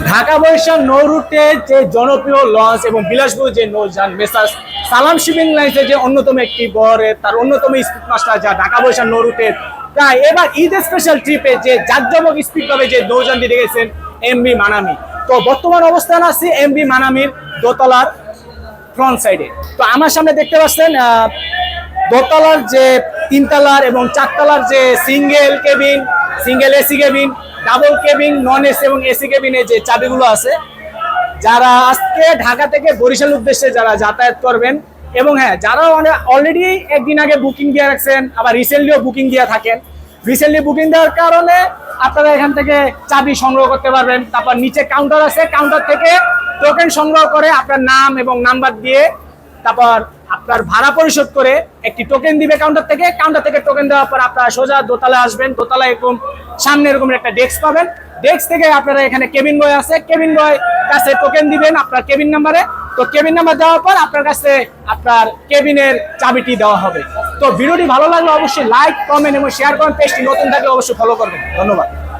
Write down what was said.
ঢাকা বরিশাল নৌ রুটে যে জনপ্রিয় লঞ্চ এবং বিলাসবহুল যে নৌযান মেসার্স সালাম শিপিং লাইন্সের যে অন্যতম একটি বড় তার অন্যতম স্পিড মাস্টার যা ঢাকা বরিশাল নৌ রুটের প্রায় এবার ঈদ স্পেশাল ট্রিপে যে জাঁকজমক স্পিড ভাবে যে নৌযান দিয়ে গেছেন এমভি মানামি। তো বর্তমান অবস্থান আছে এমভি মানামির দোতলার ফ্রন্ট সাইডে। তো আমার সামনে দেখতে পাচ্ছেন দোতলার যে তিনতলার এবং চারতলার যে single cabin, single AC cabin, double cabin, non AC এবং এসি কেবিনে যে চাবিগুলো আছে, যারা আজকে ঢাকা থেকে বরিশাল উদ্দেশ্যে যারা যাতায়াত করবেন এবং হ্যাঁ যারা অলরেডি একদিন আগে বুকিং দিয়ে রাখছেন, আবার রিসেন্টলিও বুকিং দিয়ে থাকেন, রিসেন্টলি বুকিং দেওয়ার কারণে আপনারা এখান থেকে চাবি সংগ্রহ করতে পারবেন। তারপর নিচে কাউন্টার আছে, কাউন্টার থেকে টোকেন সংগ্রহ করে আপনার নাম এবং নাম্বার দিয়ে তারপর আপনার ভাড়া পরিশোধ করে একটি টোকেন দিবে কাউন্টার থেকে টোকেন দেওয়ার পর আপনারা সোজা দোতলায় আসবেন। দোতলায় এরকম সামনে এরকম একটা ডেস্ক পাবেন, ডেস্ক থেকে আপনারা এখানে কেবিন বয় আছে, কেবিন বয় কাছে টোকেন দিবেন আপনার কেবিন নাম্বারে। তো কেবিন নাম্বার দেওয়ার পর আপনার কাছে আপনার কেবিনের চাবিটি দেওয়া হবে। তো ভিডিওটি ভালো লাগলে অবশ্যই লাইক, কমেন্ট এবং শেয়ার করুন। পেজটি নতুন থাকলে অবশ্যই ফলো করবেন। ধন্যবাদ।